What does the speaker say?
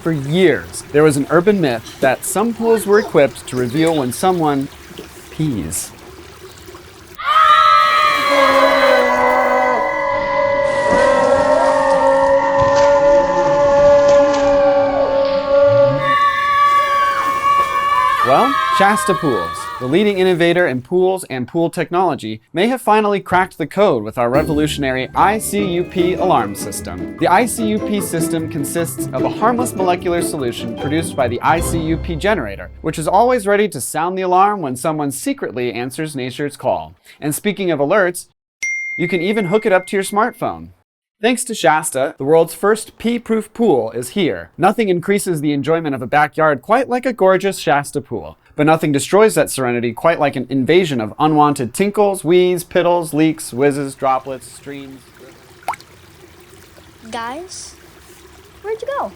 For years, there was an urban myth that some pools were equipped to reveal when someone pees. Well, Shasta Pools, the leading innovator in pools and pool technology, may have finally cracked the code with our revolutionary I.C.U.P alarm system. The I.C.U.P system consists of a harmless molecular solution produced by the I.C.U.P generator, which is always ready to sound the alarm when someone secretly answers nature's call. And speaking of alerts, you can even hook it up to your smartphone. Thanks to Shasta, the world's first pee-proof pool is here. Nothing increases the enjoyment of a backyard quite like a gorgeous Shasta pool. But nothing destroys that serenity quite like an invasion of unwanted tinkles, wheeze, piddles, leaks, whizzes, droplets, streams. Guys, where'd you go?